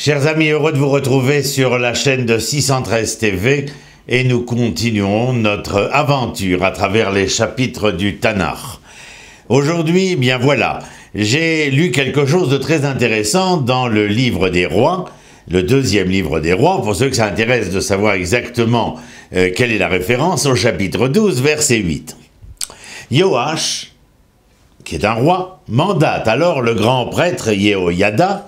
Chers amis, heureux de vous retrouver sur la chaîne de 613 TV et nous continuons notre aventure à travers les chapitres du Tanakh. Aujourd'hui, bien voilà, j'ai lu quelque chose de très intéressant dans le livre des rois, le deuxième livre des rois, pour ceux que ça intéresse de savoir exactement quelle est la référence, au chapitre 12, verset 8. Yoash, qui est un roi, mandate alors le grand prêtre Yehoyada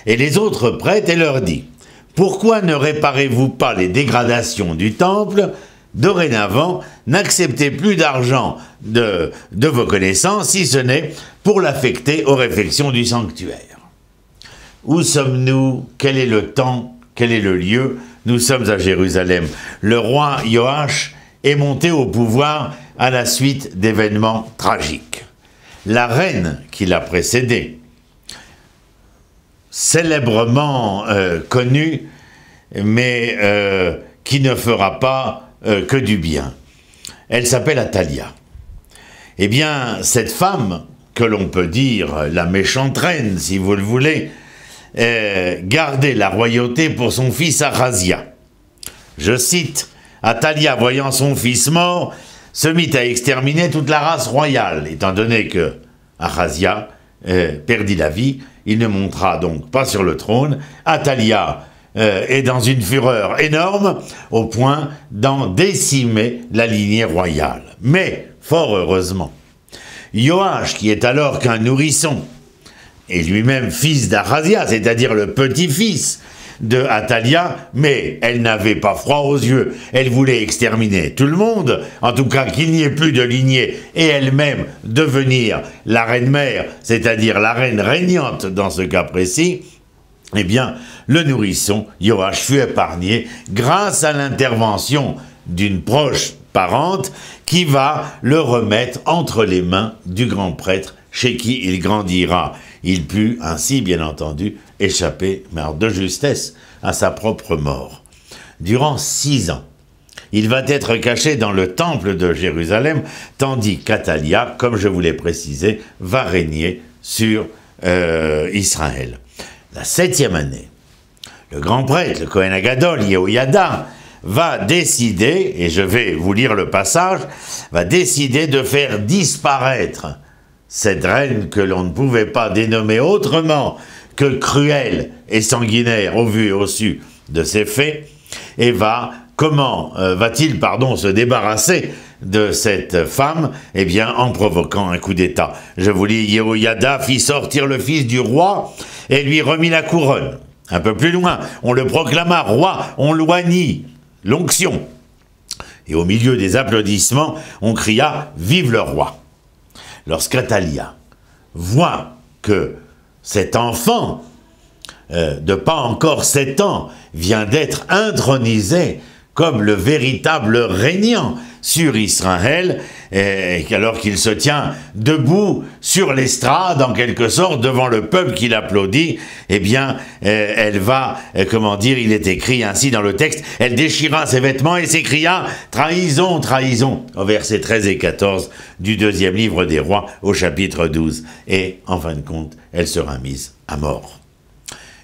et les autres prêtres et leur dit « Pourquoi ne réparez-vous pas les dégradations du temple ? Dorénavant, n'acceptez plus d'argent de vos connaissances, si ce n'est pour l'affecter aux réfections du sanctuaire. » Où sommes-nous? Quel est le temps? Quel est le lieu? Nous sommes à Jérusalem. Le roi Yoash est monté au pouvoir à la suite d'événements tragiques. La reine qui l'a précédé, célèbrement connue, mais qui ne fera pas que du bien. Elle s'appelle Athalia. Eh bien, cette femme, que l'on peut dire la méchante reine, si vous le voulez, gardait la royauté pour son fils Ahazia. Je cite, « Athalia, voyant son fils mort, se mit à exterminer toute la race royale, étant donné que Ahazia perdit la vie, il ne montera donc pas sur le trône. Athalia est dans une fureur énorme, au point d'en décimer la lignée royale. Mais, fort heureusement, Yoash, qui est alors qu'un nourrisson, et lui-même fils d'Ahazia, c'est-à-dire le petit-fils de Athalia, mais elle n'avait pas froid aux yeux, elle voulait exterminer tout le monde, en tout cas qu'il n'y ait plus de lignée, et elle-même devenir la reine-mère, c'est-à-dire la reine régnante dans ce cas précis. Eh bien, le nourrisson, Yoash, fut épargné grâce à l'intervention d'une proche parente qui va le remettre entre les mains du grand prêtre chez qui il grandira. Il put ainsi, bien entendu, échapper, mais de justesse, à sa propre mort. Durant 6 ans, il va être caché dans le temple de Jérusalem, tandis qu'Athalia, comme je vous l'ai précisé, va régner sur Israël. La 7e année, le grand prêtre, le Kohen Agadol, Yehoyada, va décider, et je vais vous lire le passage, va décider de faire disparaître cette reine que l'on ne pouvait pas dénommer autrement que cruelle et sanguinaire au vu et au su de ses faits, et va-t-il se débarrasser de cette femme? Eh bien, en provoquant un coup d'État. Je vous lis, Yehoyada fit sortir le fils du roi et lui remit la couronne. Un peu plus loin, on le proclama roi, on loignit l'onction. Et au milieu des applaudissements, on cria « Vive le roi !» Lorsqu'Athalia voit que cet enfant, de pas encore 7 ans, vient d'être intronisé comme le véritable régnant sur Israël, alors qu'il se tient debout sur l'estrade, en quelque sorte, devant le peuple qui l'applaudit, eh bien, elle va, il est écrit ainsi dans le texte, elle déchira ses vêtements et s'écria « Trahison, trahison » au verset 13 et 14 du deuxième livre des rois, au chapitre 12. Et, en fin de compte, elle sera mise à mort.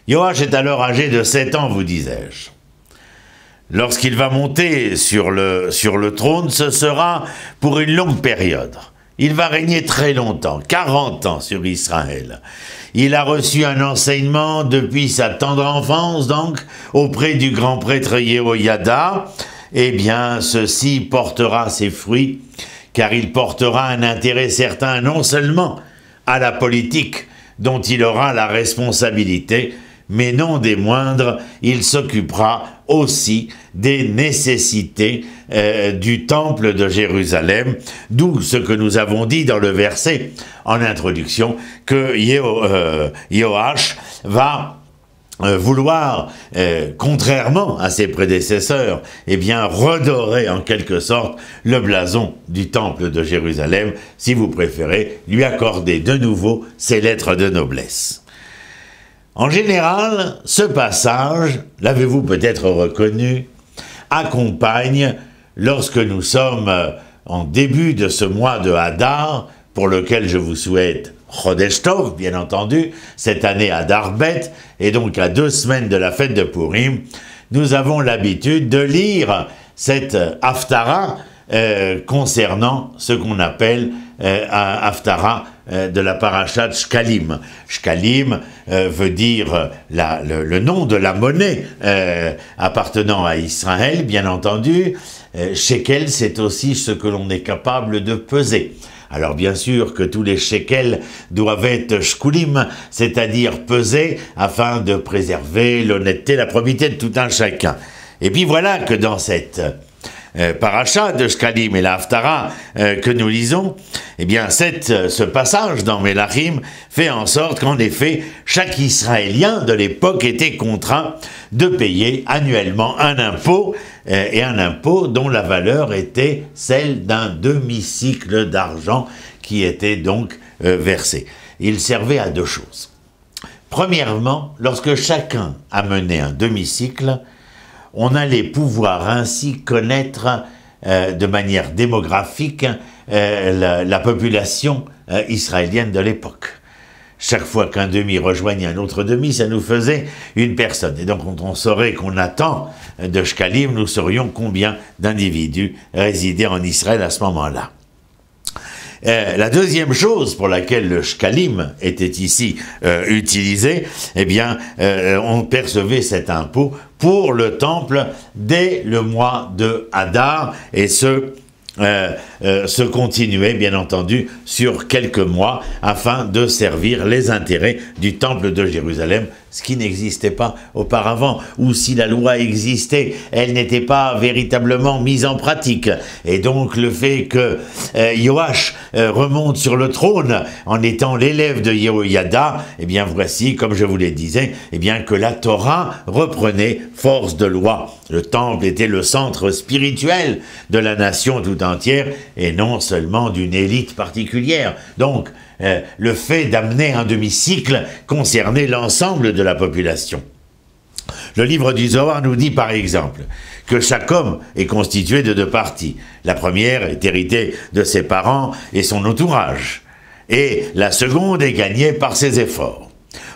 Yoash est alors âgé de 7 ans, vous disais-je. Lorsqu'il va monter sur le trône, ce sera pour une longue période. Il va régner très longtemps, 40 ans sur Israël. Il a reçu un enseignement depuis sa tendre enfance, donc, auprès du grand prêtre Yehoyada. Eh bien, ceci portera ses fruits, car il portera un intérêt certain non seulement à la politique dont il aura la responsabilité, mais non des moindres, il s'occupera aussi des nécessités du temple de Jérusalem, d'où ce que nous avons dit dans le verset en introduction, que Yoash va vouloir, contrairement à ses prédécesseurs, eh bien redorer en quelque sorte le blason du temple de Jérusalem, si vous préférez, lui accorder de nouveau ses lettres de noblesse. En général, ce passage, l'avez-vous peut-être reconnu, accompagne, lorsque nous sommes en début de ce mois de Hadar, pour lequel je vous souhaite Chodesh Tov, bien entendu, cette année à Darbet, et donc à 2 semaines de la fête de Purim, nous avons l'habitude de lire cette Haftara concernant ce qu'on appelle Haftara de la paracha de Shkalim. Shkalim veut dire le nom de la monnaie appartenant à Israël, bien entendu. Shekel, c'est aussi ce que l'on est capable de peser. Alors bien sûr que tous les shekels doivent être shkulim, c'est-à-dire pesés afin de préserver l'honnêteté, la probité de tout un chacun. Et puis voilà que dans cette paracha de Shkalim et la Haftara que nous lisons, eh bien ce passage dans Melachim fait en sorte qu'en effet, chaque Israélien de l'époque était contraint de payer annuellement un impôt, et un impôt dont la valeur était celle d'un demi-cycle d'argent qui était donc versé. Il servait à 2 choses. Premièrement, lorsque chacun amenait un demi-cycle, on allait pouvoir ainsi connaître de manière démographique la population israélienne de l'époque. Chaque fois qu'un demi rejoignait un autre demi, ça nous faisait une personne. Et donc, quand on saurait qu'on attend de Shkalim, nous saurions combien d'individus résidaient en Israël à ce moment-là. La deuxième chose pour laquelle le Shkalim était ici utilisé, eh bien, on percevait cet impôt pour le temple dès le mois de Hadar, et se continuait, bien entendu, sur quelques mois, afin de servir les intérêts du temple de Jérusalem, ce qui n'existait pas auparavant, ou si la loi existait, elle n'était pas véritablement mise en pratique. Et donc le fait que Yoash remonte sur le trône en étant l'élève de Yehoyada, eh bien voici, comme je vous le disais, eh bien que la Torah reprenait force de loi. Le temple était le centre spirituel de la nation tout entière, et non seulement d'une élite particulière. Donc, le fait d'amener un demi-cycle concernait l'ensemble de la population. Le livre du Zohar nous dit par exemple que chaque homme est constitué de 2 parties. La première est héritée de ses parents et son entourage, et la seconde est gagnée par ses efforts.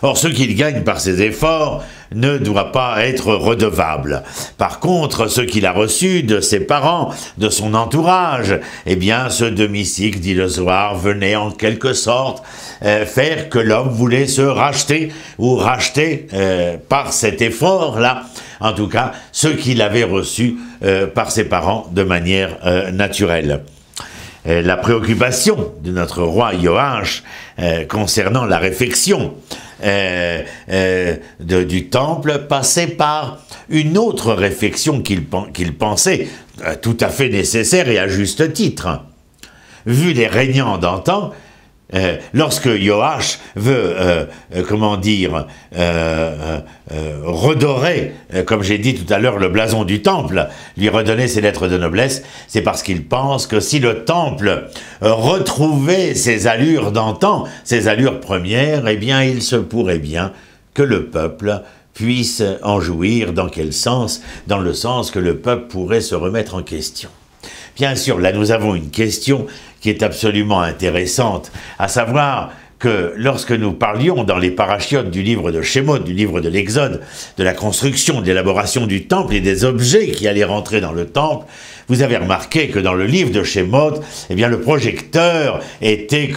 Or, ce qu'il gagne par ses efforts ne doit pas être redevable. Par contre, ce qu'il a reçu de ses parents, de son entourage, eh bien, ce demi-cycle, dit le Zohar, venait en quelque sorte faire que l'homme voulait se racheter, ou racheter par cet effort-là, en tout cas, ce qu'il avait reçu par ses parents de manière naturelle. La préoccupation de notre roi Yoash concernant la réfection du temple passait par une autre réflexion qu'il pensait tout à fait nécessaire et à juste titre. Vu les régnants d'antan, lorsque Yoash veut, redorer, comme j'ai dit tout à l'heure, le blason du temple, lui redonner ses lettres de noblesse, c'est parce qu'il pense que si le temple retrouvait ses allures d'antan, ses allures premières, eh bien, il se pourrait bien que le peuple puisse en jouir. Dans quel sens? Dans le sens que le peuple pourrait se remettre en question. Bien sûr, là nous avons une question qui est absolument intéressante, à savoir que lorsque nous parlions dans les parachiotes du livre de Shemot, du livre de l'Exode, de la construction, de l'élaboration du temple et des objets qui allaient rentrer dans le temple, vous avez remarqué que dans le livre de Shemot, eh bien le projecteur était,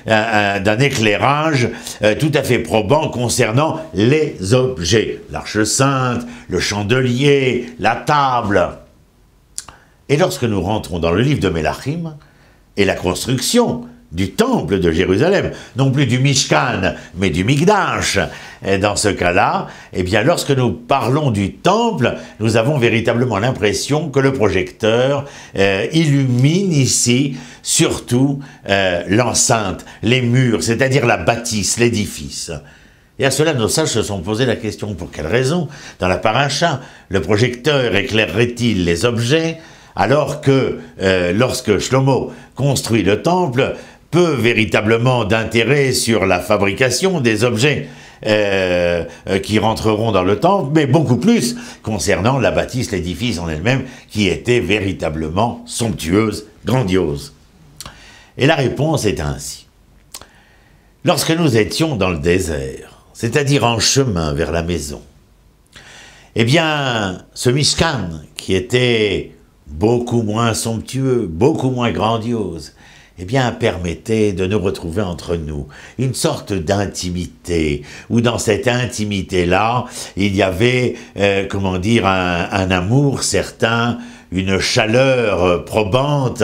d'un éclairage tout à fait probant concernant les objets. L'Arche sainte, le chandelier, la table. Et lorsque nous rentrons dans le livre de Melachim, et la construction du temple de Jérusalem, non plus du Mishkan, mais du Mikdash, et dans ce cas-là, eh bien, lorsque nous parlons du temple, nous avons véritablement l'impression que le projecteur illumine ici surtout l'enceinte, les murs, c'est-à-dire la bâtisse, l'édifice. Et à cela, nos sages se sont posé la question, pour quelle raison, dans la paracha, le projecteur éclairerait-il les objets, alors que lorsque Shlomo construit le temple, peu véritablement d'intérêt sur la fabrication des objets qui rentreront dans le temple, mais beaucoup plus concernant la bâtisse, l'édifice en elle-même, qui était véritablement somptueuse, grandiose. Et la réponse est ainsi. Lorsque nous étions dans le désert, c'est-à-dire en chemin vers la maison, eh bien, ce Mishkan, qui était beaucoup moins somptueux, beaucoup moins grandiose, eh bien, permettait de nous retrouver entre nous, une sorte d'intimité, où dans cette intimité-là, il y avait, comment dire, un amour certain, une chaleur probante,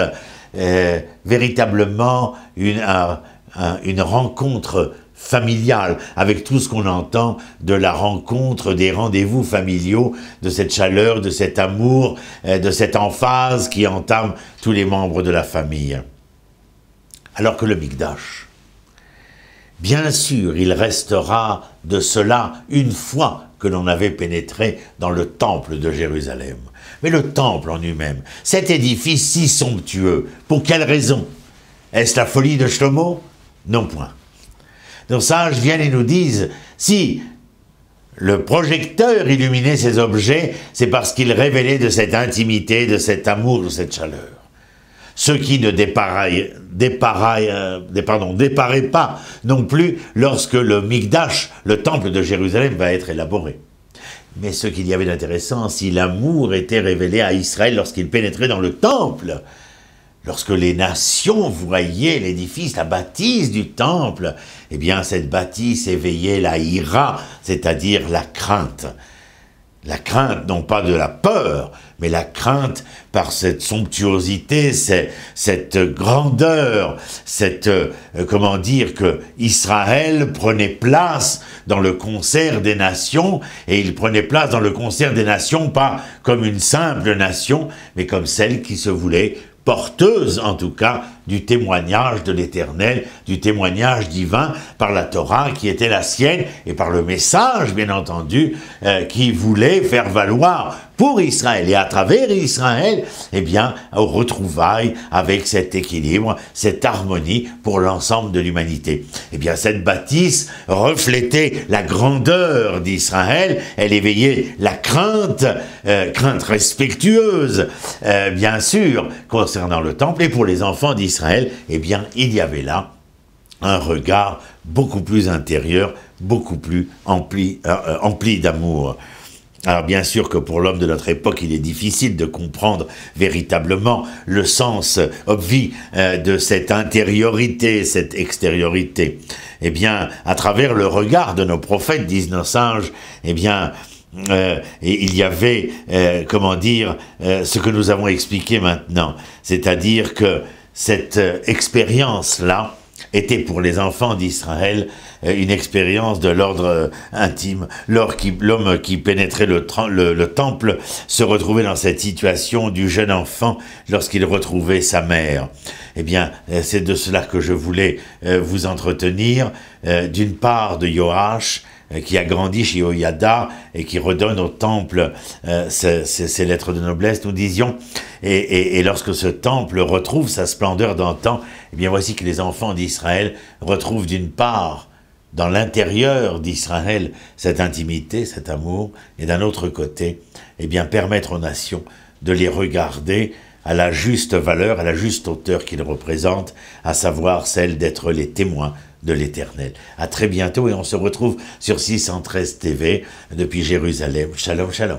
véritablement une rencontre familiale, avec tout ce qu'on entend de la rencontre, des rendez-vous familiaux, de cette chaleur, de cet amour, de cette emphase qui entame tous les membres de la famille. Alors que le Mikdash, bien sûr, il restera de cela une fois que l'on avait pénétré dans le temple de Jérusalem. Mais le temple en lui-même, cet édifice si somptueux, pour quelle raison? Est-ce la folie de Shlomo? Non point. Nos sages viennent et nous disent, si le projecteur illuminait ces objets, c'est parce qu'il révélait de cette intimité, de cet amour, de cette chaleur. Ce qui ne déparaît pas non plus lorsque le Mikdash, le temple de Jérusalem, va être élaboré. Mais ce qu'il y avait d'intéressant, si l'amour était révélé à Israël lorsqu'il pénétrait dans le temple, lorsque les nations voyaient l'édifice, la bâtisse du temple, eh bien cette bâtisse éveillait la ira, c'est-à-dire la crainte. La crainte, non pas de la peur, mais la crainte par cette somptuosité, cette grandeur, comment dire, que Israël prenait place dans le concert des nations, et il prenait place dans le concert des nations pas comme une simple nation, mais comme celle qui se voulait porteuse, en tout cas, du témoignage de l'Éternel, du témoignage divin par la Torah qui était la sienne et par le message, bien entendu, qui voulait faire valoir pour Israël et à travers Israël, eh bien, aux retrouvailles avec cet équilibre, cette harmonie pour l'ensemble de l'humanité. Eh bien, cette bâtisse reflétait la grandeur d'Israël, elle éveillait la crainte, crainte respectueuse, bien sûr, concernant le temple, et pour les enfants d'Israël, eh bien, il y avait là un regard beaucoup plus intérieur, beaucoup plus empli d'amour. Alors bien sûr que pour l'homme de notre époque, il est difficile de comprendre véritablement le sens obvi de cette intériorité, cette extériorité. Eh bien, à travers le regard de nos prophètes, disent nos sages, eh bien, il y avait, comment dire, ce que nous avons expliqué maintenant. C'est-à-dire que cette expérience-là était pour les enfants d'Israël une expérience de l'ordre intime. L'homme qui pénétrait le temple se retrouvait dans cette situation du jeune enfant lorsqu'il retrouvait sa mère. Eh bien, c'est de cela que je voulais vous entretenir. D'une part de Yoash, qui a grandi chez Oyada et qui redonne au temple ses lettres de noblesse, nous disions, et lorsque ce temple retrouve sa splendeur d'antan, eh bien voici que les enfants d'Israël retrouvent d'une part, dans l'intérieur d'Israël, cette intimité, cet amour, et d'un autre côté, eh bien permettre aux nations de les regarder à la juste valeur, à la juste hauteur qu'ils représentent, à savoir celle d'être les témoins de l'Éternel. À très bientôt et on se retrouve sur 613 TV depuis Jérusalem. Shalom, shalom.